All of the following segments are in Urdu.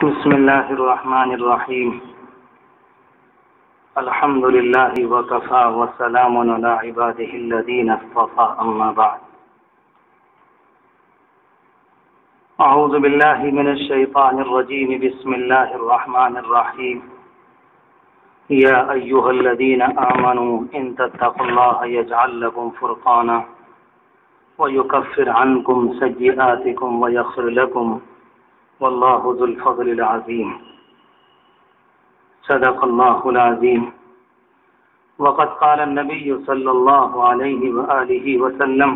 بسم الله الرحمن الرحيم. الحمد لله وكفى وسلام على عباده الذين اصطفى أما بعد. أعوذ بالله من الشيطان الرجيم. بسم الله الرحمن الرحيم. يا أيها الذين آمنوا إن تتقوا الله يجعل لكم فرقانا ويكفر عنكم سيئاتكم ويغفر لكم والله ذو الفضل العظيم. صدق الله العظيم. وقد قال النبي صلى الله عليه وآله وسلم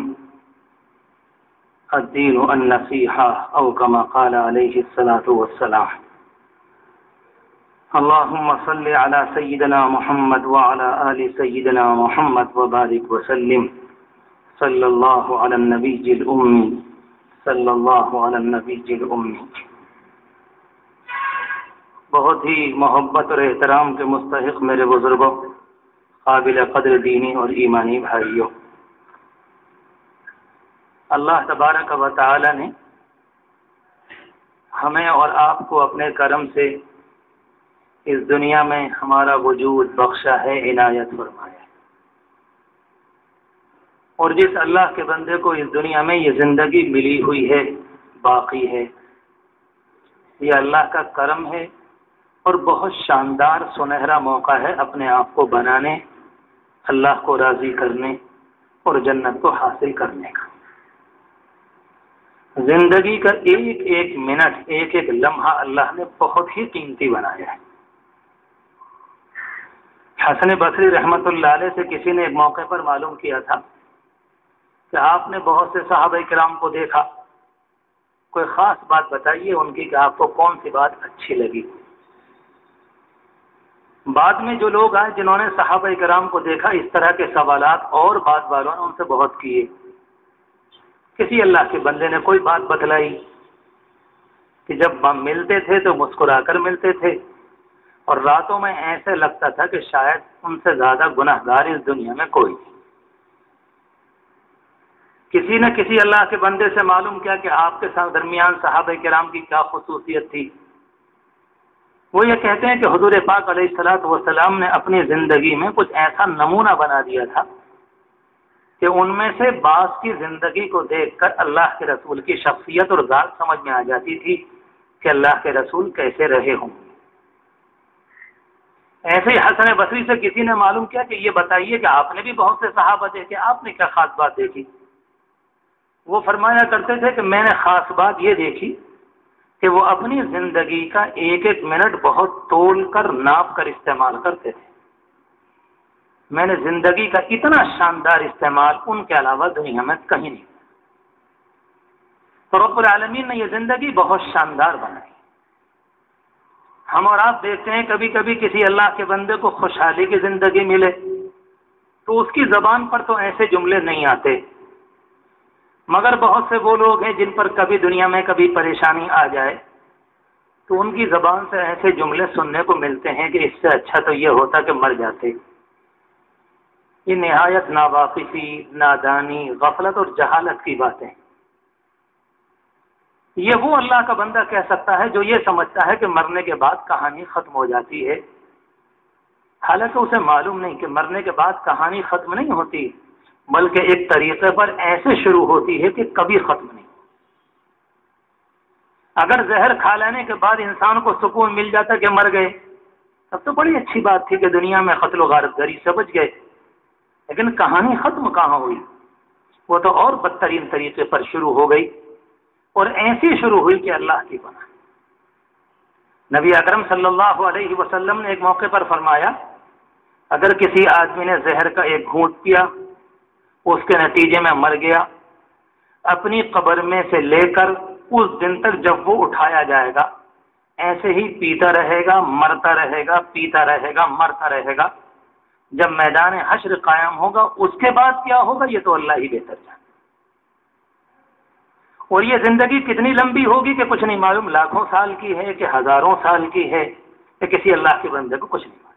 الدين النصيحة أو كما قال عليه الصلاة والسلام. اللهم صل على سيدنا محمد وعلى آل سيدنا محمد وبارك وسلم. صلى الله على النبي الأمي. صلی اللہ علی النبی الأمی. بہت ہی محبت اور احترام کے مستحق میرے بزرگوں، قابل قدر دینی اور ایمانی بھائیوں، اللہ تبارک و تعالی نے ہمیں اور آپ کو اپنے کرم سے اس دنیا میں ہمارا وجود بخشا ہے، عنایت فرمایا ہے. اور جس اللہ کے بندے کو اس دنیا میں یہ زندگی ملی ہوئی ہے، باقی ہے، یہ اللہ کا کرم ہے اور بہت شاندار سنہرا موقع ہے اپنے آپ کو بنانے، اللہ کو راضی کرنے اور جنت کو حاصل کرنے کا. زندگی کا ایک ایک منٹ، ایک ایک لمحہ اللہ نے بہت ہی قیمتی بنایا ہے. حسن بصری رحمۃ اللہ علیہ سے کسی نے ایک موقع پر معلوم کیا تھا کہ آپ نے بہت سے صحابہ کرام کو دیکھا، کوئی خاص بات بتائیے ان کی کہ آپ کو کون سی بات اچھی لگی. بعد میں جو لوگ آئے جنہوں نے صحابہ کرام کو دیکھا، اس طرح کے سوالات اور بات والوں نے ان سے بہت کیے. کسی اللہ کے بندے نے کوئی بات بتلائی کہ جب ہم ملتے تھے تو مسکرا کر ملتے تھے اور راتوں میں ایسے لگتا تھا کہ شاید ان سے زیادہ گناہگار اس دنیا میں کوئی نہیں. کسی نے کسی اللہ کے بندے سے معلوم کیا کہ آپ کے ساتھ درمیان صحابہ کرام کی کیا خصوصیت تھی. وہ یہ کہتے ہیں کہ حضور پاک علیہ الصلوۃ والسلام نے اپنی زندگی میں کچھ ایسا نمونہ بنا دیا تھا کہ ان میں سے بعض کی زندگی کو دیکھ کر اللہ کے رسول کی شخصیت اور ذات سمجھ میں آ جاتی تھی کہ اللہ کے رسول کیسے رہے ہوں. ایسے ہی حسن بصری سے کسی نے معلوم کیا کہ یہ بتائیے کہ آپ نے بھی بہت سے صحابہ دیکھے، آپ نے کیا خاص بات دیکھی. وہ فرمایا کرتے تھے کہ میں نے خاص بات یہ دیکھی کہ وہ اپنی زندگی کا ایک ایک منٹ بہت تول کر ناپ کر استعمال کرتے تھے. میں نے زندگی کا اتنا شاندار استعمال ان کے علاوہ دنیا میں کہیں نہیں. تو رب العالمین نے یہ زندگی بہت شاندار بنائی. ہم اور آپ دیکھتے ہیں کبھی کبھی کسی اللہ کے بندے کو خوشحالی کی زندگی ملے تو اس کی زبان پر تو ایسے جملے نہیں آتے، مگر بہت سے وہ لوگ ہیں جن پر کبھی دنیا میں کبھی پریشانی آ جائے تو ان کی زبان سے ایسے جملے سننے کو ملتے ہیں کہ اس سے اچھا تو یہ ہوتا کہ مر جاتے. یہ نہایت ناواقفی، نادانی، غفلت اور جہالت کی باتیں. یہ وہ اللہ کا بندہ کہہ سکتا ہے جو یہ سمجھتا ہے کہ مرنے کے بعد کہانی ختم ہو جاتی ہے، حالانکہ اسے معلوم نہیں کہ مرنے کے بعد کہانی ختم نہیں ہوتی، بلکہ ایک طریقے پر ایسے شروع ہوتی ہے کہ کبھی ختم نہیں. اگر زہر کھا لینے کے بعد انسان کو سکون مل جاتا کہ مر گئے تب تو بڑی اچھی بات تھی کہ دنیا میں قتل و غارت گری سے بچ گئے، لیکن کہانی ختم کہاں ہوئی؟ وہ تو اور بدترین طریقے پر شروع ہو گئی، اور ایسی شروع ہوئی کہ اللہ کی پناہ. نبی اکرم صلی اللہ علیہ وسلم نے ایک موقع پر فرمایا، اگر کسی آدمی نے زہر کا ایک گھونٹ پیا، اس کے نتیجے میں مر گیا، اپنی قبر میں سے لے کر اس دن تک جب وہ اٹھایا جائے گا ایسے ہی پیتا رہے گا، مرتا رہے گا، پیتا رہے گا، مرتا رہے گا. جب میدان حشر قائم ہوگا اس کے بعد کیا ہوگا یہ تو اللہ ہی بہتر جانے. اور یہ زندگی کتنی لمبی ہوگی کہ کچھ نہیں معلوم، لاکھوں سال کی ہے کہ ہزاروں سال کی ہے کہ کسی اللہ کے بندے کو کچھ نہیں معلوم.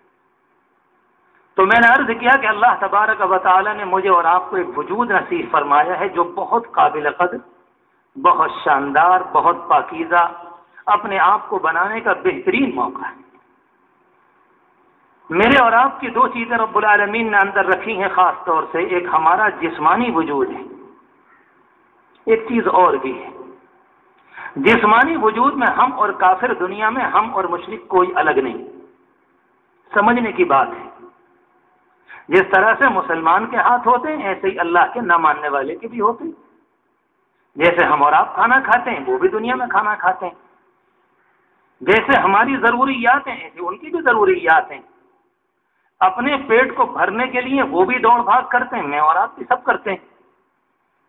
تو میں نے عرض کیا کہ اللہ تبارک و تعالی نے مجھے اور آپ کو ایک وجود نصیب فرمایا ہے جو بہت قابل قدر، بہت شاندار، بہت پاکیزہ اپنے آپ کو بنانے کا بہترین موقع ہے۔ میرے اور آپ کی دو چیزیں رب العالمین نے اندر رکھی ہیں خاص طور سے، ایک ہمارا جسمانی وجود ہے، ایک چیز اور بھی ہے۔ جسمانی وجود میں ہم اور کافر، دنیا میں ہم اور مشرک کوئی الگ نہیں، سمجھنے کی بات ہے۔ جس طرح سے مسلمان کے ہاتھ ہوتے ہیں ایسے ہی اللہ کے نہ ماننے والے کے بھی ہوتے ہیں۔ جیسے ہم اور آپ کھانا کھاتے ہیں وہ بھی دنیا میں کھانا کھاتے ہیں، جیسے ہماری ضروریات ہیں ایسے ان کی بھی ضروریات ہیں۔ اپنے پیٹ کو بھرنے کے لیے وہ بھی دوڑ بھاگ کرتے ہیں، میں اور آپ بھی سب کرتے ہیں۔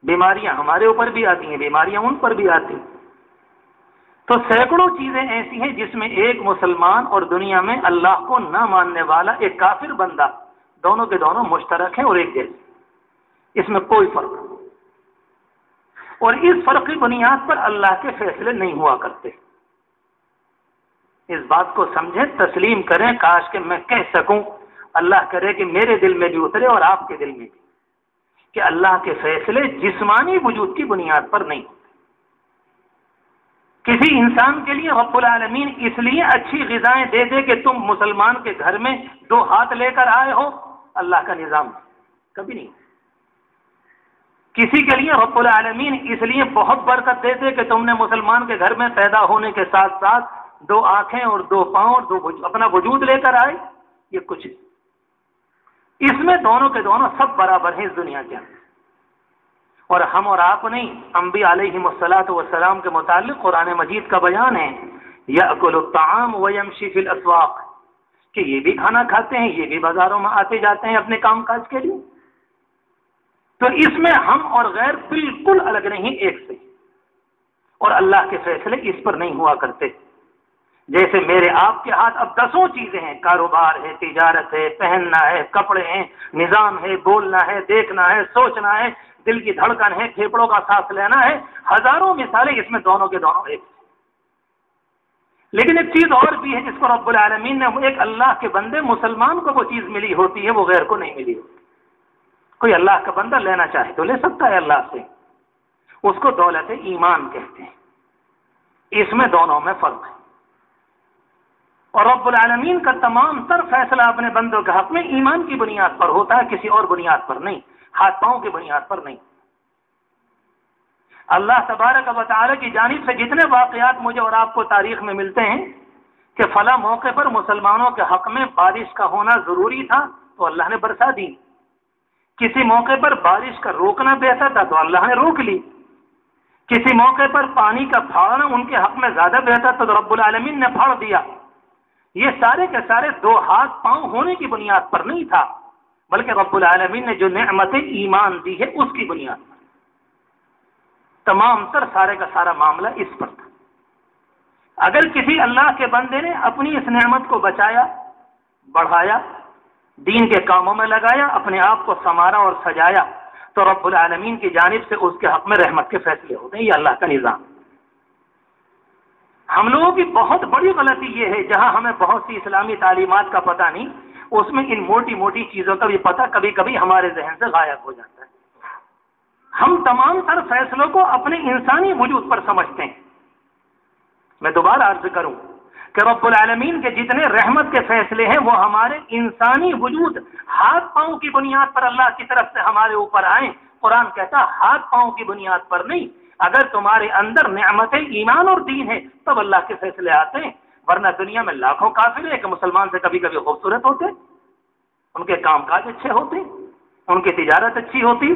بیماریاں ہمارے اوپر بھی آتی ہیں، بیماریاں ان پر بھی آتی ہیں۔ تو سینکڑوں چیزیں ایسی ہیں جس میں ایک مسلمان اور دنیا میں اللہ کو نہ ماننے والا ایک کافر بندہ، دونوں کے دونوں مشترک ہیں اور ایک جیسے، اس میں کوئی فرق نہیں۔ اور اس فرق کی بنیاد پر اللہ کے فیصلے نہیں ہوا کرتے۔ اس بات کو سمجھیں، تسلیم کریں، کاش کہ میں کہہ سکوں، اللہ کرے کہ میرے دل میں بھی اترے اور آپ کے دل میں بھی، کہ اللہ کے فیصلے جسمانی وجود کی بنیاد پر نہیں ہوتے۔ کسی انسان کے لیے رب العالمین اس لیے اچھی غذائیں دے دے کہ تم مسلمان کے گھر میں 2 ہاتھ لے کر آئے ہو، اللہ کا نظام کبھی نہیں۔ کسی کے لیے رب العالمین اس لیے بہت برکت دے دے کہ تم نے مسلمان کے گھر میں پیدا ہونے کے ساتھ ساتھ 2 آنکھیں اور 2 پاؤں اور اپنا وجود لے کر آئے، یہ کچھ نہیں۔ اس میں دونوں کے دونوں سب برابر ہیں اس دنیا کے اندر۔ اور ہم اور آپ نہیں، انبیاء علیہم الصلاۃ والسلام کے متعلق قرآن مجید کا بیان ہے، یأکل الطعام ویمشی فی الاسواق، کہ یہ بھی کھانا کھاتے ہیں، یہ بھی بازاروں میں آتے جاتے ہیں اپنے کام کاج کے لیے۔ تو اس میں ہم اور غیر بالکل الگ نہیں، ایک سے، اور اللہ کے فیصلے اس پر نہیں ہوا کرتے۔ جیسے میرے آپ کے ہاتھ اب 10 چیزیں ہیں، کاروبار ہے، تجارت ہے، پہننا ہے، کپڑے ہیں، نظام ہے، بولنا ہے، دیکھنا ہے، سوچنا ہے، دل کی دھڑکن ہے، پھیپھڑوں کا سانس لینا ہے، ہزاروں مثالیں، اس میں دونوں کے دونوں ایک۔ لیکن ایک چیز اور بھی ہے جس کو رب العالمین نے، ایک اللہ کے بندے مسلمان کو وہ چیز ملی ہوتی ہے وہ غیر کو نہیں ملی ہوتی۔ کوئی اللہ کا بندہ لینا چاہے تو لے سکتا ہے اللہ سے، اس کو دولت ایمان کہتے ہیں۔ اس میں دونوں میں فرق ہے۔ اور رب العالمین کا تمام تر فیصلہ اپنے بندوں کے حق میں ایمان کی بنیاد پر ہوتا ہے، کسی اور بنیاد پر نہیں، ہاتھ پاؤں کی بنیاد پر نہیں۔ اللہ تبارک و تعالی کی جانب سے جتنے واقعات مجھے اور آپ کو تاریخ میں ملتے ہیں کہ فلاں موقع پر مسلمانوں کے حق میں بارش کا ہونا ضروری تھا تو اللہ نے برسا دی، کسی موقع پر بارش کا روکنا بہتر تھا تو اللہ نے روک لی، کسی موقع پر پانی کا پھاڑنا ان کے حق میں زیادہ بہتر تھا تو رب العالمین نے پھاڑ دیا۔ یہ سارے کے سارے 2 ہاتھ پاؤں ہونے کی بنیاد پر نہیں تھا، بلکہ رب العالمین نے جو نعمت ایمان دی ہے اس کی بنیاد پر۔ تمام تر سارے کا سارا معاملہ اس پر تھا۔ اگر کسی اللہ کے بندے نے اپنی اس نعمت کو بچایا، بڑھایا، دین کے کاموں میں لگایا، اپنے آپ کو سنوارا اور سجایا، تو رب العالمین کی جانب سے اس کے حق میں رحمت کے فیصلے ہوتے ہیں۔ یہ اللہ کا نظام۔ ہم لوگوں کی بہت بڑی غلطی یہ ہے، جہاں ہمیں بہت سی اسلامی تعلیمات کا پتہ نہیں، اس میں ان موٹی موٹی چیزوں کا بھی پتہ کبھی کبھی ہمارے ذہن سے غائب ہو جاتا ہے۔ ہم تمام تر فیصلوں کو اپنے انسانی وجود پر سمجھتے ہیں۔ میں دوبارہ عرض کروں کہ رب العالمین کے جتنے رحمت کے فیصلے ہیں وہ ہمارے انسانی وجود، ہاتھ پاؤں کی بنیاد پر اللہ کی طرف سے ہمارے اوپر آئیں۔ قرآن کہتا ہاتھ پاؤں کی بنیاد پر نہیں، اگر تمہارے اندر نعمت ایمان اور دین ہے تب اللہ کے فیصلے آتے ہیں، ورنہ دنیا میں لاکھوں کافر ہیں کہ مسلمان سے کبھی کبھی خوبصورت ہوتے، ان کے کام کاج اچھے ہوتے، ان کی تجارت اچھی ہوتی۔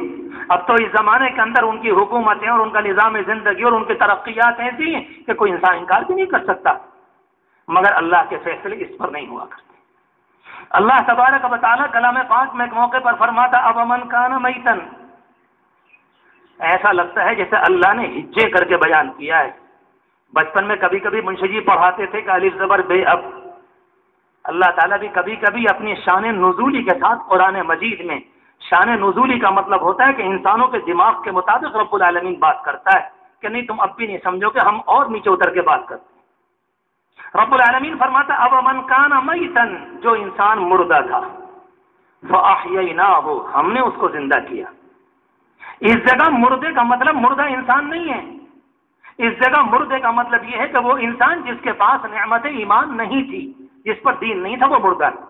اب تو اس زمانے کے اندر ان کی حکومتیں اور ان کا نظام زندگی اور ان کی ترقیات ایسی ہیں کہ کوئی انسان انکار بھی نہیں کر سکتا، مگر اللہ کے فیصلے اس پر نہیں ہوا کرتے۔ اللہ تبارک و تعالیٰ کلام پاک میں ایک موقع پر فرماتا اومن کان میتن، ایسا لگتا ہے جیسے اللہ نے ہجے کر کے بیان کیا ہے۔ بچپن میں کبھی کبھی منشی جی پڑھاتے تھے کہ الف زبر بے اب، اللہ تعالیٰ بھی کبھی کبھی اپنی شان نزولی کے ساتھ قرآن مجید میں، شان نزولی کا مطلب ہوتا ہے کہ انسانوں کے دماغ کے مطابق رب العالمین بات کرتا ہے کہ نہیں تم اب بھی نہیں سمجھو کہ ہم اور نیچے اتر کے بات کرتے ہیں۔ رب العالمین فرماتا اب من کان میتن، جو انسان مردہ تھا، فاحییناہ، ہم نے اس کو زندہ کیا۔ اس جگہ مردے کا مطلب مردہ انسان نہیں ہے، اس جگہ مردے کا مطلب یہ ہے کہ وہ انسان جس کے پاس نعمت ایمان نہیں تھی، جس پر دین نہیں تھا، وہ مردہ ہے۔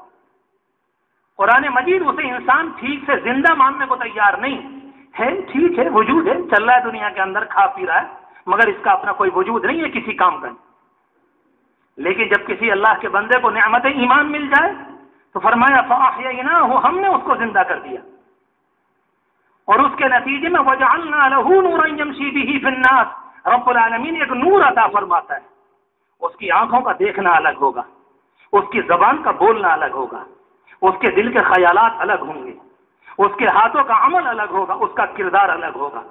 قرآن مجید اسے انسان ٹھیک سے زندہ ماننے کو تیار نہیں ہے، ٹھیک ہے وجود ہے، چل رہا ہے دنیا کے اندر، کھا پی رہا ہے، مگر اس کا اپنا کوئی وجود نہیں ہے کسی کام کا۔ لیکن جب کسی اللہ کے بندے کو نعمت ایمان مل جائے تو فرمایا فَأَحْيَيْنَاهُ، ہم نے اس کو زندہ کر دیا، اور اس کے نتیجے میں وَجَعَلْنَا لَهُ نُورًا يَمْشِي بِهِ فِي النَّاسِ، رب العالمین ایک نور عطا فرماتا ہے۔ اس کی آنکھوں کا دیکھنا الگ ہوگا، اس کی زبان کا بولنا الگ ہوگا، اس کے دل کے خیالات الگ ہوں گے، اس کے ہاتھوں کا عمل الگ ہوگا، اس کا کردار الگ ہوگا۔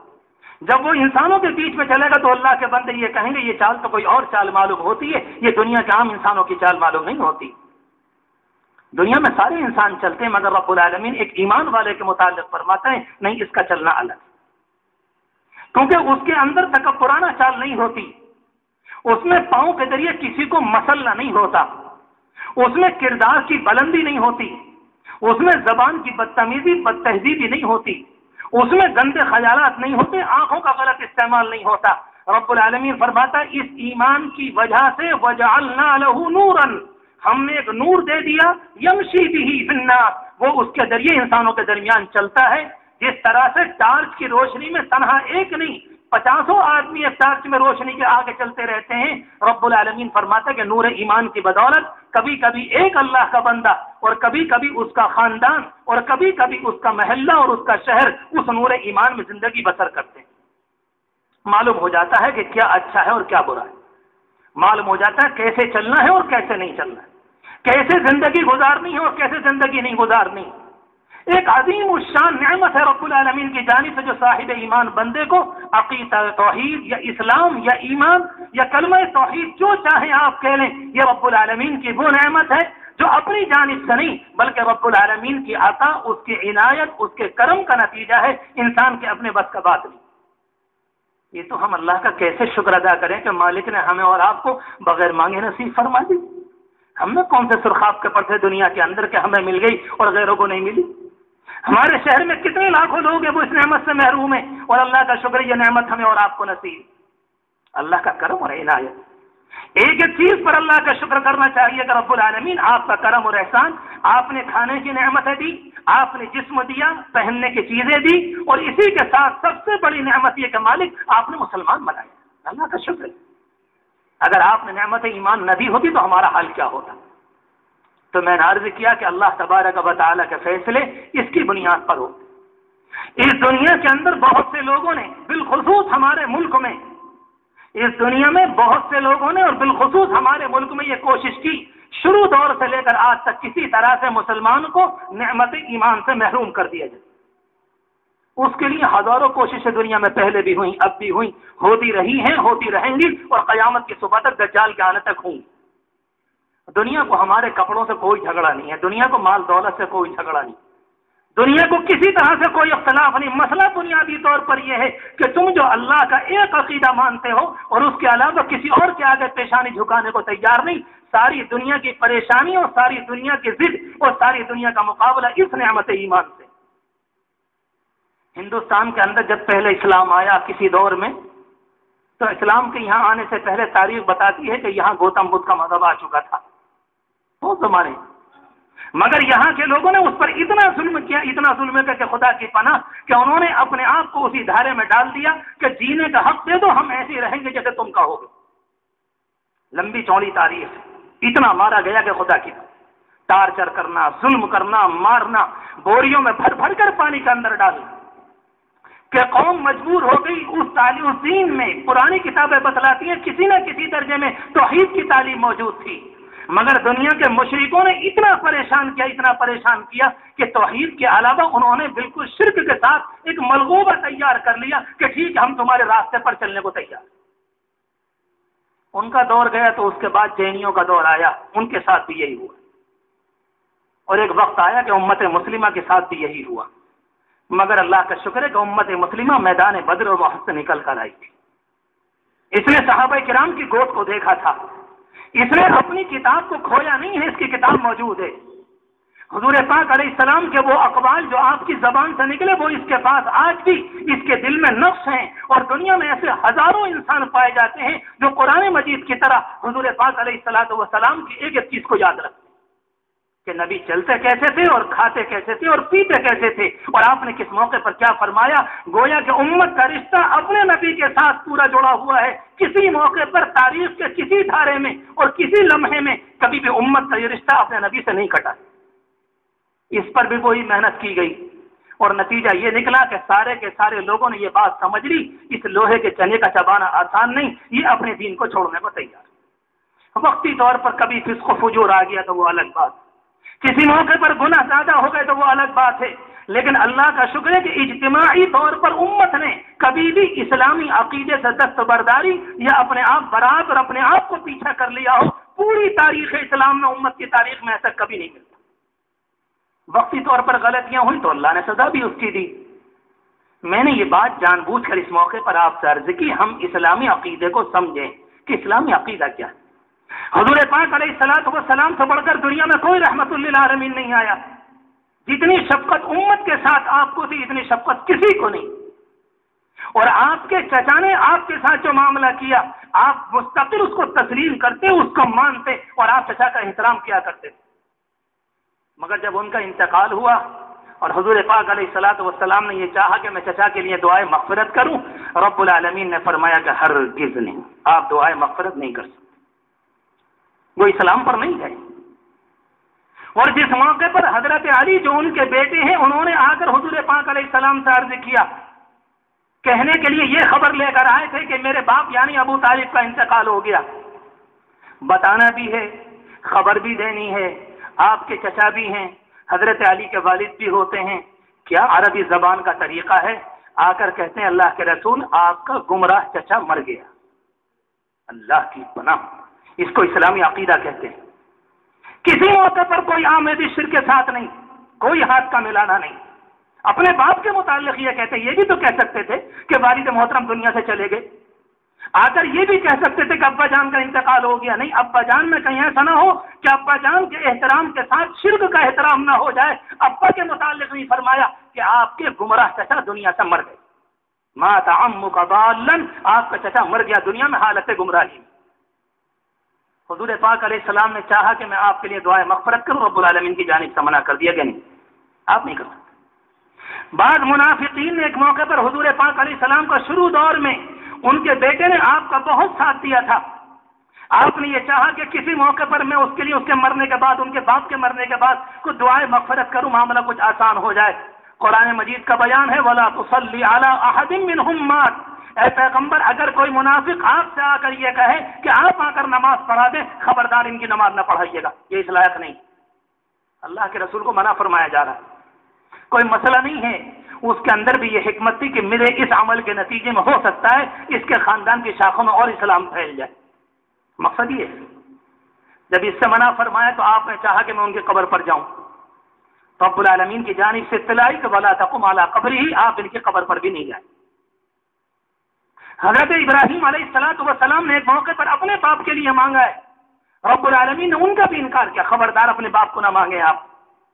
جب وہ انسانوں کے بیچ میں چلے گا تو اللہ کے بندے یہ کہیں گے یہ چال تو کوئی اور چال معلوم ہوتی ہے، یہ دنیا کے عام انسانوں کی چال معلوم نہیں ہوتی۔ دنیا میں سارے انسان چلتے ہیں، مگر رب العالمین ایک ایمان والے کے متعلق فرماتے ہیں نہیں، اس کا چلنا الگ، کیونکہ اس کے اندر تکبرانہ چال نہیں ہوتی، اس میں پاؤں کے ذریعے کسی کو مسلنا نہیں ہوتا، اس میں کردار کی بلندی نہیں ہوتی، اس میں زبان کی بدتمیزی بدتہذیبی نہیں ہوتی، اس میں گندے خیالات نہیں ہوتے، آنکھوں کا غلط استعمال نہیں ہوتا۔ رب العالمین فرماتا ہے اس ایمان کی وجہ سے وَجَعَلْنَا لَهُ نُورًا، ہم نے ایک نور دے دیا، یمشی بِهِ فِی النَّاسِ، وہ اس کے ذریعے انسانوں کے درمیان چلتا ہے۔ جس طرح سے ٹارچ کی روشنی میں تنہا ایک نہیں 50 آدمی ایک ٹارچ میں روشنی کے آگے چلتے رہتے ہیں، رب العالمین فرماتا ہے کہ نور ایمان کی بدولت کبھی کبھی ایک اللہ کا بندہ اور کبھی کبھی اس کا خاندان اور کبھی کبھی اس کا محلہ اور اس کا شہر اس نور ایمان میں زندگی بسر کرتے ہیں۔ معلوم ہو جاتا ہے کہ کیا اچھا ہے اور کیا برا ہے، معلوم ہو جاتا ہے کیسے چلنا ہے اور کیسے نہیں چلنا ہے، کیسے زندگی گزارنی ہے اور کیسے زندگی نہیں گزارنی۔ ایک عظیم الشان نعمت ہے رب العالمین کی جانب سے جو صاحب ایمان بندے کو عقیدہ توحید یا اسلام یا ایمان یا کلمہ توحید جو چاہیں آپ کہہ لیں، یہ رب العالمین کی وہ نعمت ہے جو اپنی جانب سے نہیں بلکہ رب العالمین کی عطا، اس کی عنایت، اس کے کرم کا نتیجہ ہے، انسان کے اپنے بس کا بات نہیں۔ یہ تو ہم اللہ کا کیسے شکر ادا کریں کہ مالک نے ہمیں اور آپ کو بغیر مانگے نصیب فرما دی۔ ہم نے کون سے سرخاب کے پڑھتے دنیا کے اندر کہ ہمیں مل گئی اور غیروں کو نہیں ملی۔ ہمارے شہر میں کتنے لاکھوں لوگ ہیں وہ اس نعمت سے محروم ہیں، اور اللہ کا شکر یہ نعمت ہمیں اور آپ کو نصیب، اللہ کا کرم اور عنایت۔ ایک ایک چیز پر اللہ کا شکر کرنا چاہیے کہ رب العالمین آپ کا کرم اور احسان، آپ نے کھانے کی نعمتیں دی، آپ نے جسم دیا، پہننے کی چیزیں دی، اور اسی کے ساتھ سب سے بڑی نعمت یہ کہ مالک آپ نے مسلمان بنایا، اللہ کا شکر ہے۔ اگر آپ نے نعمت ایمان نہ دی ہوتی تو ہمارا حال کیا ہوتا؟ تو میں نے عرض کیا کہ اللہ تبارک و تعالیٰ کے فیصلے اس کی بنیاد پر ہو۔ اس دنیا کے اندر بہت سے لوگوں نے، بالخصوص ہمارے ملک میں، اس دنیا میں بہت سے لوگوں نے اور بالخصوص ہمارے ملک میں یہ کوشش کی شروع دور سے لے کر آج تک کسی طرح سے مسلمان کو نعمت ایمان سے محروم کر دیا جائے۔ اس کے لیے ہزاروں کوششیں دنیا میں پہلے بھی ہوئیں، اب بھی ہوئیں، ہوتی رہی ہیں، ہوتی رہیں گی، اور قیامت کی صبح تک دجال کے آنے تک ہوں۔ دنیا کو ہمارے کپڑوں سے کوئی جھگڑا نہیں ہے، دنیا کو مال دولت سے کوئی جھگڑا نہیں، دنیا کو کسی طرح سے کوئی اختلاف نہیں۔ مسئلہ بنیادی طور پر یہ ہے کہ تم جو اللہ کا ایک عقیدہ مانتے ہو اور اس کے علاوہ کسی اور کے آگے پیشانی جھکانے کو تیار نہیں، ساری دنیا کی پریشانی اور ساری دنیا کی ضد اور ساری دنیا کا مقابلہ اس نعمت ایمان سے۔ ہندوستان کے اندر جب پہلے اسلام آیا کسی دور میں، تو اسلام کے یہاں آنے سے پہلے تاریخ بتاتی ہے کہ یہاں گوتم بدھ کا مذہب آ چکا تھا بہت زمانے، مگر یہاں کے لوگوں نے اس پر اتنا ظلم کیا، اتنا ظلم کیا کہ خدا کی پناہ کہ انہوں نے اپنے آپ کو اسی دھارے میں ڈال دیا کہ جینے کا حق دے دو، ہم ایسے ہی رہیں گے جیسے تم کہو گے۔ لمبی چوڑی تاریخ، اتنا مارا گیا کہ خدا کی ٹارچر کرنا، ظلم کرنا، مارنا، بوریوں میں بھر بھر کر پانی کے اندر ڈالنا، کہ قوم مجبور ہو گئی اس دین میں۔ پرانی کتابیں بتلاتی ہیں کسی نہ کسی درجے میں توحید کی تعلیم موجود تھی، مگر دنیا کے مشرکوں نے اتنا پریشان کیا کہ توحید کے علاوہ انہوں نے بالکل شرک کے ساتھ ایک ملغوبہ تیار کر لیا کہ ٹھیک ہے ہم تمہارے راستے پر چلنے کو تیار۔ ان کا دور گیا تو اس کے بعد جینیوں کا دور آیا، ان کے ساتھ بھی یہی ہوا، اور ایک وقت آیا کہ امت مسلمہ کے ساتھ بھی یہی ہوا، مگر اللہ کا شکر ہے کہ امت مسلمہ میدان بدر اور وہاں سے نکل کر آئی تھی۔ اس نے صحابہ کرام کی گود کو دیکھا تھا، اس نے اپنی کتاب کو کھویا نہیں ہے، اس کی کتاب موجود ہے۔ حضور پاک علیہ السلام کے وہ اقوال جو آپ کی زبان سے نکلے وہ اس کے پاس آج بھی اس کے دل میں نقش ہیں، اور دنیا میں ایسے ہزاروں انسان پائے جاتے ہیں جو قرآن مجید کی طرح حضور پاک علیہ السلام کی ایک ایک چیز کو یاد رکھتے ہیں کہ نبی چلتے کیسے تھے اور کھاتے کیسے تھے اور پیتے کیسے تھے، اور آپ نے کس موقع پر کیا فرمایا۔ گویا کہ امت کا رشتہ اپنے نبی کے ساتھ پورا جڑا ہوا ہے، کسی موقع پر تاریخ کے کسی دھارے میں اور کسی لمحے میں کبھی بھی امت کا یہ رشتہ اپنے نبی سے نہیں کٹا۔ اس پر بھی وہی محنت کی گئی، اور نتیجہ یہ نکلا کہ سارے کے سارے لوگوں نے یہ بات سمجھ لی، اس لوہے کے چنے کا چبانا آسان نہیں، یہ اپنے دین کو چھوڑنے کو تیار۔ وقتی طور پر کبھی فسق و فجور آ گیا تو وہ الگ بات، کسی موقع پر گناہ زیادہ ہو گئے تو وہ الگ بات ہے، لیکن اللہ کا شکر ہے کہ اجتماعی طور پر امت نے کبھی بھی اسلامی عقیدے سے دستبرداری یا اپنے آپ برات اور اپنے آپ کو پیچھا کر لیا ہو، پوری تاریخ اسلام میں، امت کی تاریخ میں ایسا کبھی نہیں ملتا۔ وقتی طور پر غلطیاں ہوئی تو اللہ نے سزا بھی اس کی دی۔ میں نے یہ بات جان بوجھ کر اس موقع پر آپ سے عرض کی، ہم اسلامی عقیدے کو سمجھیں کہ اسلامی عقیدہ کیا ہے۔ حضور پاک علیہ السلام سے بڑھ کر دنیا میں کوئی رحمت للعالمین نہیں آیا، جتنی شفقت امت کے ساتھ آپ کو تھی اتنی شفقت کسی کو نہیں، اور آپ کے چچا نے آپ کے ساتھ جو معاملہ کیا آپ مستقل اس کو تسلیم کرتے، اس کو مانتے، اور آپ چچا کا احترام کیا کرتے، مگر جب ان کا انتقال ہوا اور حضور پاک علیہ السلام نے یہ چاہا کہ میں چچا کے لیے دعائے مغفرت کروں، رب العالمین نے فرمایا کہ ہرگز نہیں، آپ دعائے مغفرت نہیں کر سکتے، وہ اسلام پر نہیں ہے۔ اور جس موقع پر حضرت علی جو ان کے بیٹے ہیں انہوں نے آ کر حضور پاک علیہ السلام سے عرض کیا، کہنے کے لیے یہ خبر لے کر آئے تھے کہ میرے باپ یعنی ابو طالب کا انتقال ہو گیا، بتانا بھی ہے، خبر بھی دینی ہے، آپ کے چچا بھی ہیں، حضرت علی کے والد بھی ہوتے ہیں، کیا عربی زبان کا طریقہ ہے، آ کر کہتے ہیں اللہ کے رسول آپ کا گمراہ چچا مر گیا۔ اللہ کی پناہ، اس کو اسلامی عقیدہ کہتے ہیں۔ کسی موقع پر کوئی آمیزی شرک کے ساتھ نہیں، کوئی ہاتھ کا ملانا نہیں، اپنے باپ کے متعلق یہ کہتے ہیں، یہ بھی تو کہہ سکتے تھے کہ والد محترم دنیا سے چلے گئے، آ کر یہ بھی کہہ سکتے تھے کہ ابا جان کا انتقال ہو گیا، نہیں، ابا جان میں کہیں ایسا نہ ہو کہ ابا جان کے احترام کے ساتھ شرک کا احترام نہ ہو جائے۔ ابا کے متعلق نہیں فرمایا کہ آپ کے گمراہ چچا دنیا سے مر گئے، مات عمک ضالا، آپ کا چچا مر گیا دنیا میں حالت گمراہی۔ حضور پاک علیہ السلام نے چاہا کہ میں آپ کے لیے دعائے مغفرت کروں، رب العالمین کی جانب سے منع کر دیا کہ نہیں، آپ نہیں کر سکتے۔ بعض منافقین نے ایک موقع پر حضور پاک علیہ السلام کا شروع دور میں ان کے بیٹے نے آپ کا بہت ساتھ دیا تھا، آپ نے یہ چاہا کہ کسی موقع پر میں اس کے لیے اس کے مرنے کے بعد، ان کے باپ کے مرنے کے بعد کچھ دعائے مغفرت کروں، معاملہ کچھ آسان ہو جائے۔ قرآن مجید کا بیان ہے وَلَا تُصَلِّ عَلَىٰ أَحَدٍ مِّنْهُمْ مَاتَ، اے پیغمبر اگر کوئی منافق آپ سے آ کر یہ کہے کہ آپ آ کر نماز پڑھا دیں، خبردار ان کی نماز نہ پڑھائیے گا، یہ اس لائق نہیں۔ اللہ کے رسول کو منع فرمایا جا رہا ہے، کوئی مسئلہ نہیں ہے، اس کے اندر بھی یہ حکمت تھی کہ میرے اس عمل کے نتیجے میں ہو سکتا ہے اس کے خاندان کی شاخوں میں اور اسلام پھیل جائے، مقصد یہ ہے۔ جب اس سے منع فرمایا تو آپ نے چاہا کہ میں ان کی قبر پر جاؤں، تو رب العالمین کی جانب سے اطلاع آئی کہ وَلَا تَقُمْ عَلَىٰ قَبْرِهِ، آپ ان کی قبر پر بھی نہیں جائیں۔ حضرت ابراہیم علیہ السلام نے ایک موقع پر اپنے باپ کے لیے مانگا ہے، رب العالمین نے ان کا بھی انکار کیا، خبردار اپنے باپ کو نہ مانگے آپ،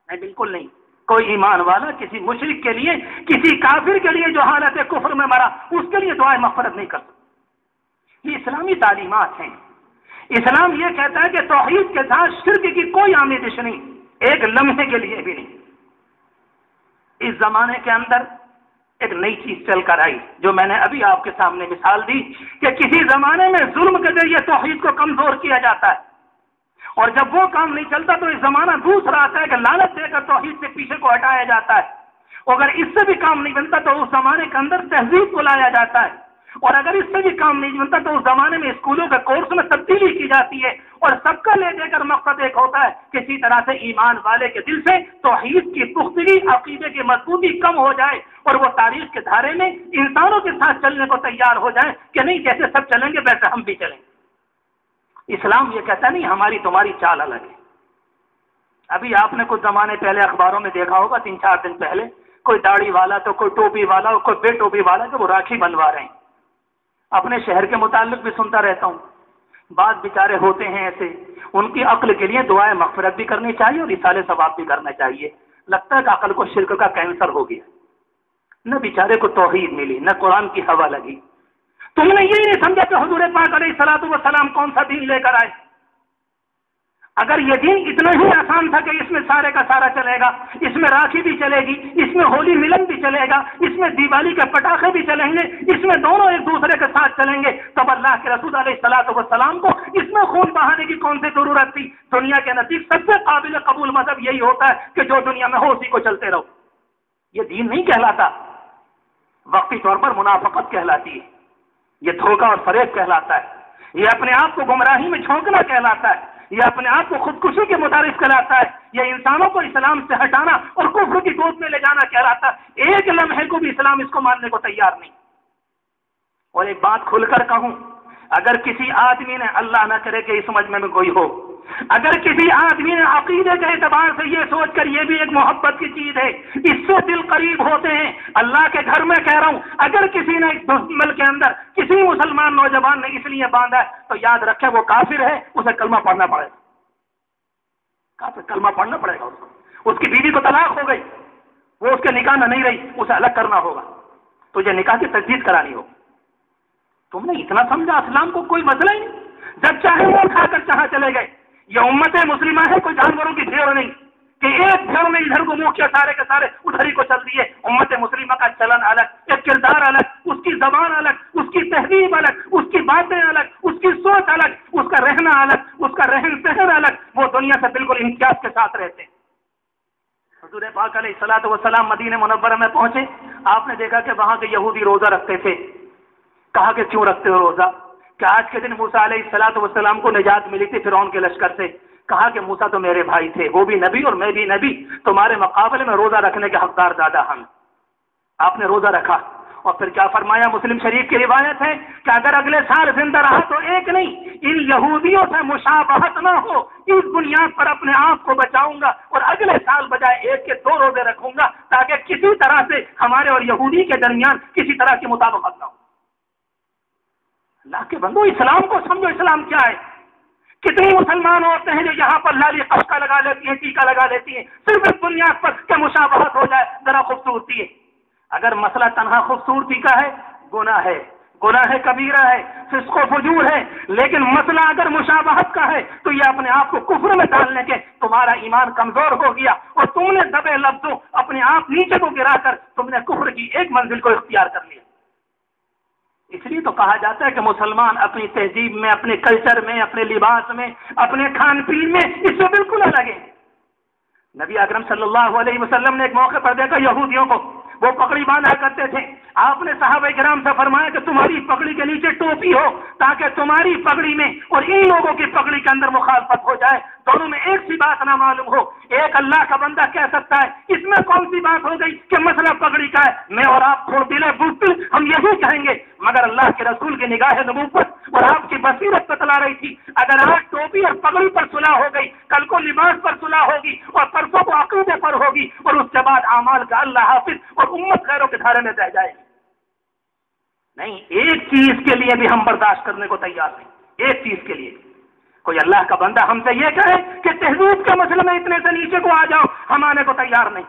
نہیں، بالکل نہیں۔ کوئی ایمان والا کسی مشرک کے لیے، کسی کافر کے لیے جو حالت کفر میں مرا، اس کے لیے دعائے مغفرت نہیں کر سکتا۔ یہ اسلامی تعلیمات ہیں۔ اسلام یہ کہتا ہے کہ توحید کے ساتھ شرک کی کوئی آمیزش نہیں، ایک لمحے کے لیے بھی نہیں۔ اس زمانے کے اندر ایک نئی چیز چل کر آئی جو میں نے ابھی آپ کے سامنے مثال دی کہ کسی زمانے میں ظلم کے ذریعے توحید کو کمزور کیا جاتا ہے، اور جب وہ کام نہیں چلتا تو اس زمانہ دوسرا آتا ہے کہ لعنت دے کر توحید سے پیچھے کو ہٹایا جاتا ہے، اگر اس سے بھی کام نہیں بنتا تو اس زمانے کے اندر تہذیب کو لایا جاتا ہے، اور اگر اس سے بھی کام نہیں بنتا تو اس زمانے میں اسکولوں کے کورس میں تبدیلی کی جاتی ہے، اور سب کا لے دے کر مقصد ایک ہوتا ہے کسی طرح سے ایمان والے کے دل سے توحید کی پختگی، عقیدے کی مضبوطی کم ہو جائے، اور وہ تاریخ کے دھارے میں انسانوں کے ساتھ چلنے کو تیار ہو جائے کہ نہیں جیسے سب چلیں گے ویسے ہم بھی چلیں گے۔ اسلام یہ کہتا نہیں ہماری تمہاری چال الگ ہے۔ ابھی آپ نے کچھ زمانے پہلے اخباروں میں دیکھا ہوگا، 3-4 دن پہلے، کوئی داڑھی والا تو کوئی ٹوپی والا اور کوئی بے ٹوپی والا کہ وہ راکھی بنوا رہے ہیں۔ اپنے شہر کے متعلق بھی سنتا رہتا ہوں بعض بیچارے ہوتے ہیں ایسے، ان کی عقل کے لیے دعائیں مغفرت بھی کرنی چاہیے اور اصالہ ثواب بھی کرنا چاہیے. لگتا ہے کہ عقل کو شرک کا کینسر ہو گیا، نہ بیچارے کو توحید ملی نہ قرآن کی ہوا لگی. تم نے یہی نہیں سمجھا کہ حضور پاک علیہ الصلوۃ والسلام کون سا دین لے کر آئے. اگر یہ دین اتنا ہی آسان تھا کہ اس میں سارے کا سارا چلے گا، اس میں راکھی بھی چلے گی، اس میں ہولی ملن بھی چلے گا، اس میں دیوالی کے پٹاخے بھی چلیں گے، اس میں دونوں ایک دوسرے کے ساتھ چلیں گے، تب اللہ کے رسول علیہ الصلوۃ والسلام کو اس میں خون بہانے کی کون سی ضرورت تھی؟ دنیا کے نزدیک سب سے قابل قبول مذہب یہی ہوتا ہے کہ جو دنیا میں ہو اسی کو چلتے رہو. یہ دین نہیں کہلاتا، وقتی طور پر منافقت کہلاتی ہے، یہ دھوکہ اور فریب کہلاتا ہے، یہ اپنے آپ کو گمراہی میں جھونکنا کہلاتا ہے، یہ اپنے آپ کو خودکشی کے متعارف کہلاتا ہے، یہ انسانوں کو اسلام سے ہٹانا اور کفر کی گود میں لے جانا کہلاتا ہے. ایک لمحے کو بھی اسلام اس کو ماننے کو تیار نہیں. اور ایک بات کھل کر کہوں، اگر کسی آدمی نے، اللہ نہ کرے کہ اس مجمع میں کوئی ہو، اگر کسی آدمی نے عقیدے کے اعتبار سے یہ سوچ کر یہ بھی ایک محبت کی چیز ہے، اس سے دل قریب ہوتے ہیں، اللہ کے گھر میں کہہ رہا ہوں، اگر کسی نے اس ملک کے اندر کسی مسلمان نوجوان نے اس لیے باندھا ہے تو یاد رکھے وہ کافر ہے، اسے کلمہ پڑھنا پڑے گا. کافر کلمہ پڑھنا پڑے گا. اس کی بیوی کو طلاق ہو گئی، وہ اس کے نکاح میں نہیں رہی، اسے الگ کرنا ہوگا، تجھے نکاح کی تجدید کرانی ہوگی. تم نے اتنا سمجھا اسلام کو کوئی مسئلہ ہی نہیں، جب چاہے وہ کھا کر جہاں چلے گئے. یہ امت مسلمہ ہے، کوئی جانوروں کی بھیڑ نہیں کہ ایک بھیڑ میں ادھر کو منہ کیا سارے کے سارے ادھر ہی کو چل دیے. امت مسلمہ کا چلن الگ، ایک کردار الگ، اس کی زبان الگ، اس کی تہذیب الگ، اس کی باتیں الگ، اس کی سوچ الگ، اس کا رہنا الگ، اس کا رہن سہن الگ. وہ دنیا سے بالکل امتیاز کے ساتھ رہتے ہیں. حضور پاک علیہ الصلوۃ والسلام مدینہ منورہ میں پہنچے، آپ نے دیکھا کہ وہاں کے یہودی روزہ رکھتے تھے. کہا کہ کیوں رکھتے ہو روزہ؟ کہ آج کے دن موسیٰ علیہ الصلوۃ والسلام کو نجات ملی تھی فرعون کے لشکر سے. کہا کہ موسیٰ تو میرے بھائی تھے، وہ بھی نبی اور میں بھی نبی، تمہارے مقابلے میں روزہ رکھنے کے حقدار زیادہ ہم. آپ نے روزہ رکھا اور پھر کیا فرمایا؟ مسلم شریف کی روایت ہے کہ اگر اگلے سال زندہ رہا تو ایک نہیں، ان یہودیوں سے مشابہت نہ ہو، اس بنیاد پر اپنے آپ کو بچاؤں گا اور اگلے سال بجائے ایک کے 2 روزے رکھوں گا تاکہ کسی طرح سے ہمارے اور یہودی کے درمیان کسی طرح کی مطابقت نہ ہو. اللہ کے بندو، اسلام کو سمجھو، اسلام کیا ہے. کتنی مسلمان عورتیں ہیں جو یہاں پر لالی قشقہ لگا لیتی ہیں، ٹیکا لگا لیتی ہیں، صرف اس بنیاد پر کہ مشابہت ہو جائے، ذرا خوبصورتی ہے. اگر مسئلہ تنہا خوبصورتی کا ہے، گناہ ہے، گناہ کبیرہ ہے، فسق و فجور ہے. لیکن مسئلہ اگر مشابہت کا ہے تو یہ اپنے آپ کو کفر میں ڈالنے کے تمہارا ایمان کمزور ہو گیا اور تم نے دبے لفظوں اپنے آپ نیچے کو گرا کر تم نے کفر کی ایک منزل کو اختیار کر لیا. اس لیے تو کہا جاتا ہے کہ مسلمان اپنی تہذیب میں، اپنے کلچر میں، اپنے لباس میں، اپنے کھان پین میں اس سے بالکل الگ ہے. نبی اکرم صلی اللہ علیہ وسلم نے ایک موقع پر دیکھا یہودیوں کو، وہ پگڑی باندھا کرتے تھے. آپ نے صحابہ کرام سے فرمایا کہ تمہاری پگڑی کے نیچے ٹوپی ہو تاکہ تمہاری پگڑی میں اور ان لوگوں کی پگڑی کے اندر مخالفت ہو جائے، دونوں میں ایک سی بات نہ معلوم ہو. ایک اللہ کا بندہ کہہ سکتا ہے اس میں کون سی بات ہو گئی کہ مسئلہ پگڑی کا ہے، میں اور آپ کھوڑ دلے بزدل ہم یہی کہیں گے. مگر اللہ کے رسول کی نگاہ نبوت اور آپ کی بصیرت بتلا رہی تھی اگر آج ٹوپی اور پگڑی پر صلح ہو گئی، کل کو لباس پر صلح ہوگی اور پرسوں کو عقیدے پر ہوگی اور اس کے بعد اعمال کا اللہ حافظ اور امت غیروں کے دھارے میں رہ جائے گی. نہیں، ایک چیز کے لیے بھی ہم برداشت کرنے کو تیار نہیں. ایک چیز کے لیے کوئی اللہ کا بندہ ہم سے یہ کہے کہ تہذیب کے مسئلے میں اتنے سے نیچے کو آ جاؤ، ہم آنے کو تیار نہیں.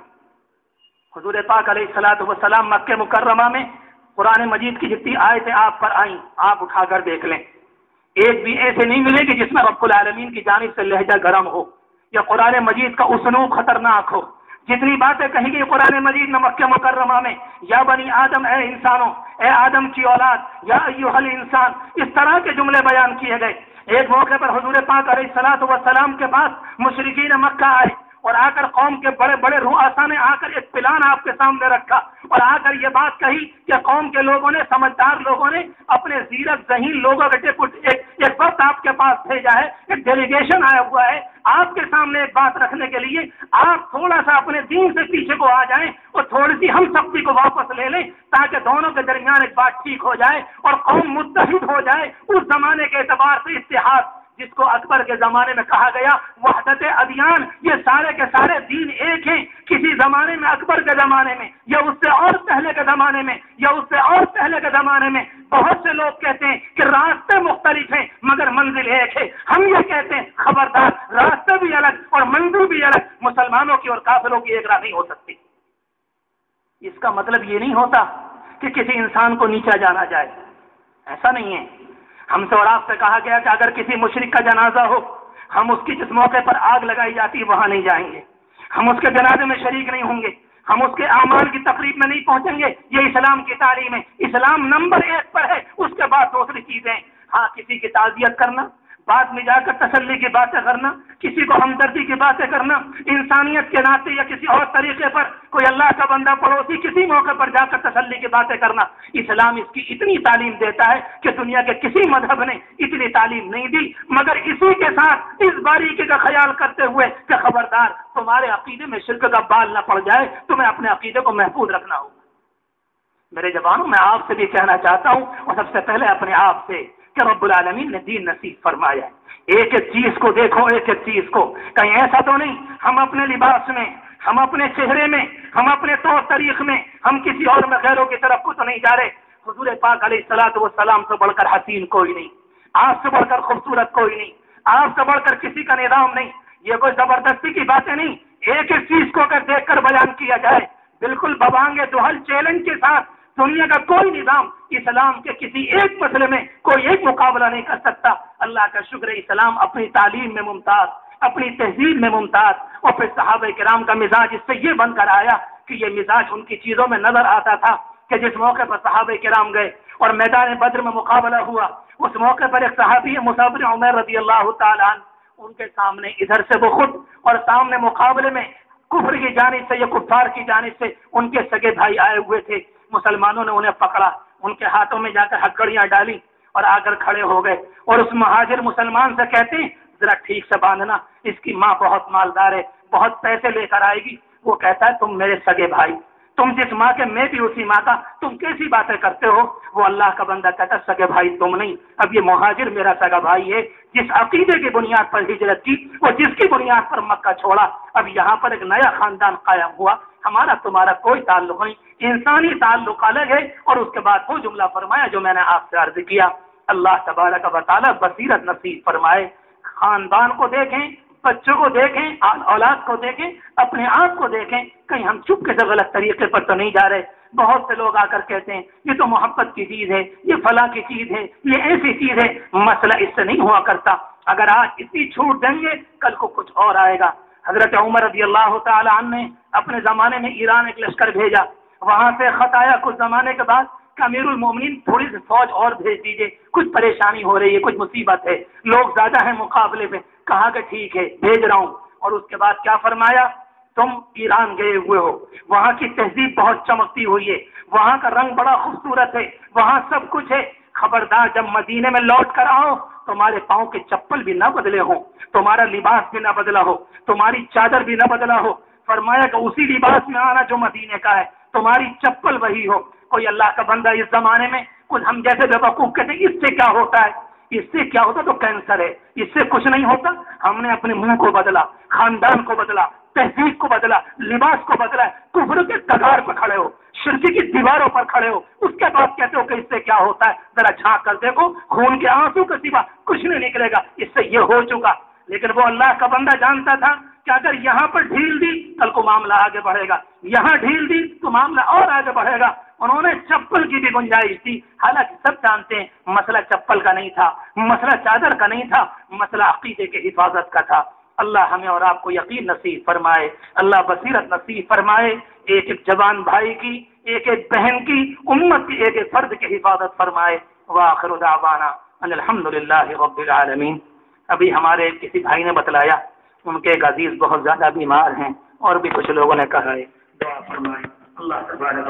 حضور پاک علیہ الصلوۃ والسلام مکہ مکرمہ میں قرآن مجید کی جتنی آیتیں آپ پر آئیں آپ اٹھا کر دیکھ لیں، ایک بھی ایسے نہیں ملے گی جس میں رب العالمین کی جانب سے لہجہ گرم ہو یا قرآن مجید کا اسلوب خطرناک ہو. جتنی باتیں کہیں گی قرآن مجید میں مکہ مکرمہ میں، یا بنی آدم، اے انسانوں، اے آدم کی اولاد، یا ایھا الانسان، اس طرح کے جملے بیان کیے گئے. ایک موقع پر حضور پاک علیہ الصلوۃ والسلام کے پاس مشرکین مکہ آئے اور آ کر قوم کے بڑے بڑے رؤساء نے آ کر ایک پلان آپ کے سامنے رکھا اور آ کر یہ بات کہی کہ قوم کے لوگوں نے، سمجھدار لوگوں نے اپنے زیرک ذہین لوگوں کے ایک وقت آپ کے پاس بھیجا ہے، ایک ڈیلیگیشن آیا ہوا ہے آپ کے سامنے ایک بات رکھنے کے لیے. آپ تھوڑا سا اپنے دین سے پیچھے کو آ جائیں اور تھوڑی سی ہم سختی کو واپس لے لیں تاکہ دونوں کے درمیان ایک بات ٹھیک ہو جائے اور قوم متحد ہو جائے. اس زمانے کے اعتبار سے اتحاد جس کو اکبر کے زمانے میں کہا گیا وحدت ادیان، یہ سارے کے سارے دین ایک ہیں، کسی زمانے میں اکبر کے زمانے میں یا اس سے اور پہلے کے زمانے میں یا اس سے اور پہلے کے زمانے میں بہت سے لوگ کہتے ہیں کہ راستے مختلف ہیں مگر منزل ایک ہے۔ ہم یہ کہتے ہیں خبردار، راستے بھی الگ اور منزل بھی الگ، مسلمانوں کی اور کافروں کی ایک راہ نہیں ہو سکتی۔ اس کا مطلب یہ نہیں ہوتا کہ کسی انسان کو نیچا جانا جائے، ایسا نہیں ہے۔ ہم سے اور آپ سے کہا گیا کہ اگر کسی مشرک کا جنازہ ہو، ہم اس کی جس موقع پر آگ لگائی جاتی ہے وہاں نہیں جائیں گے، ہم اس کے جنازے میں شریک نہیں ہوں گے، ہم اس کے اعمال کی تقریب میں نہیں پہنچیں گے۔ یہ اسلام کی تعلیم ہے، اسلام نمبر 1 پر ہے، اس کے بعد دوسری چیزیں۔ ہاں، کسی کی تعزیت کرنا، بعد میں جا کر تسلی کی باتیں کرنا، کسی کو ہمدردی کی باتیں کرنا، انسانیت کے ناطے یا کسی اور طریقے پر کوئی اللہ کا بندہ پڑوسی کسی موقع پر جا کر تسلی کی باتیں کرنا، اسلام اس کی اتنی تعلیم دیتا ہے کہ دنیا کے کسی مذہب نے اتنی تعلیم نہیں دی، مگر اسی کے ساتھ اس باریکی کا خیال کرتے ہوئے کہ خبردار تمہارے عقیدے میں شرک کا بال نہ پڑ جائے، تمہیں اپنے عقیدے کو محفوظ رکھنا ہوگا۔ میرے جوانوں، میں آپ سے بھی کہنا چاہتا ہوں اور سب سے پہلے اپنے آپ سے کہ رب العالمین نے دین نصیب فرمایا ہے۔ ایک ایک چیز کو دیکھو، ایک ایک چیز کو، کہیں ایسا تو نہیں ہم اپنے لباس میں، ہم اپنے چہرے میں، ہم اپنے طور طریق میں، ہم کسی اور میں غیروں کی طرف کو تو نہیں جا رہے۔ حضور پاک علیہ الصلوۃ والسلام سے بڑھ کر حسین کوئی نہیں، آپ سے بڑھ کر خوبصورت کوئی نہیں، آپ سے بڑھ کر کسی کا نظام نہیں۔ یہ کوئی زبردستی کی باتیں نہیں، ایک ایک چیز کو اگر دیکھ کر بیان کیا جائے بالکل ببانگے دوہل چیلنج کے ساتھ، دنیا کا کوئی نظام اسلام کے کسی ایک مسئلے میں کوئی ایک مقابلہ نہیں کر سکتا۔ اللہ کا شکر ہے، اسلام اپنی تعلیم میں ممتاز، اپنی تہذیب میں ممتاز، اور پھر صحابہ کرام کا مزاج اس سے یہ بن کر آیا کہ یہ مزاج ان کی چیزوں میں نظر آتا تھا کہ جس موقع پر صحابہ کرام گئے اور میدان بدر میں مقابلہ ہوا، اس موقع پر ایک صحابی مصعب بن عمیر رضی اللہ تعالیٰ عنہ، ان کے سامنے ادھر سے وہ خود اور سامنے مقابلے میں کفر کی جانب سے یا کفار کی جانب سے ان کے سگے بھائی آئے ہوئے تھے۔ مسلمانوں نے انہیں پکڑا، ان کے ہاتھوں میں جا کر ہتھکڑیاں ڈالی اور آ کر کھڑے ہو گئے، اور اس مہاجر مسلمان سے کہتے ہیں ذرا ٹھیک سے باندھنا، اس کی ماں بہت مالدار ہے، بہت پیسے لے کر آئے گی۔ وہ کہتا ہے تم میرے سگے بھائی، تم جس ماں کے میں بھی اسی ماں کا، تم کیسی باتیں کرتے ہو؟ وہ اللہ کا بندہ کہتا ہے سگے بھائی تم نہیں، اب یہ مہاجر میرا سگا بھائی ہے، جس عقیدے کی بنیاد پر ہجرت کی اور جس کی بنیاد پر مکہ چھوڑا، اب یہاں پر ایک نیا خاندان قائم ہوا، ہمارا تمہارا کوئی تعلق نہیں، انسانی تعلق الگ ہے۔ اور اس کے بعد وہ جملہ فرمایا جو میں نے آپ سے عرض کیا، اللہ تبارک و تعالیٰ بصیرت نصیب فرمائے، خاندان کو دیکھیں، بچوں کو دیکھیں، اولاد کو دیکھیں، اپنے آپ کو دیکھیں، کہیں ہم چپکے سے غلط طریقے پر تو نہیں جا رہے۔ بہت سے لوگ آ کر کہتے ہیں یہ تو محبت کی چیز ہے، یہ فلاں کی چیز ہے، یہ ایسی چیز ہے۔ مسئلہ اس سے نہیں ہوا کرتا، اگر آج اتنی چھوٹ دیں گے کل کو کچھ اور آئے گا۔ حضرت عمر رضی اللہ تعالی عنہ نے اپنے زمانے میں ایران ایک لشکر بھیجا، وہاں سے خط آیا کچھ زمانے کے بعد کہ امیر المومنین تھوڑی سی فوج اور بھیج دیجئے، کچھ پریشانی ہو رہی ہے، کچھ مصیبت ہے، لوگ زیادہ ہیں مقابلے میں۔ کہا کہ ٹھیک ہے بھیج رہا ہوں۔ اور اس کے بعد کیا فرمایا؟ تم ایران گئے ہوئے ہو، وہاں کی تہذیب بہت چمکتی ہوئی ہے، وہاں کا رنگ بڑا خوبصورت ہے، وہاں سب کچھ ہے، خبردار جب مدینے میں لوٹ کر آؤ تمہارے پاؤں کے چپل بھی نہ بدلے ہوں، تمہارا لباس بھی نہ بدلا ہو، تمہاری چادر بھی نہ بدلا ہو۔ فرمایا کہ اسی لباس میں آنا جو مدینے کا ہے، تمہاری چپل وہی ہو۔ کوئی اللہ کا بندہ اس زمانے میں کچھ ہم جیسے بیوقوف کہتے ہیں اس سے کیا ہوتا ہے، اس سے کیا ہوتا تو کینسر ہے، اس سے کچھ نہیں ہوتا۔ ہم نے اپنے منہ کو بدلا، خاندان کو بدلا، تہذیب کو بدلا، لباس کو بدلا، کفر کے کگار پر کھڑے ہو، شرک کی دیواروں پر کھڑے ہو، اس کے بعد کہتے ہو کہ اس سے کیا ہوتا ہے؟ ذرا جھانک کر دیکھو، خون کے آنسو کے سوا کچھ نہیں نکلے گا، اس سے یہ ہو چکا۔ لیکن وہ اللہ کا بندہ جانتا تھا کہ اگر یہاں پر ڈھیل دی کل کو معاملہ آگے بڑھے گا، یہاں ڈھیل دی تو معاملہ اور آگے بڑھے گا۔ انہوں نے چپل کی بھی گنجائش تھی، حالانکہ سب جانتے ہیں مسئلہ چپل کا نہیں تھا، مسئلہ چادر کا نہیں تھا، مسئلہ عقیدے کی حفاظت کا تھا۔ اللہ ہمیں اور آپ کو یقین نصیب فرمائے، اللہ بصیرت نصیب فرمائے، ایک ایک جوان بھائی کی، ایک ایک بہن کی، امت کی ایک ایک فرد کی حفاظت فرمائے۔ وآخر دعوانا ان الحمدللہ رب العالمین۔ ابھی ہمارے کسی بھائی نے بتلایا ان کے ایک عزیز بہت زیادہ بیمار ہیں، اور بھی کچھ لوگوں نے کہا ہے، دعا فرمائے اللہ تبارک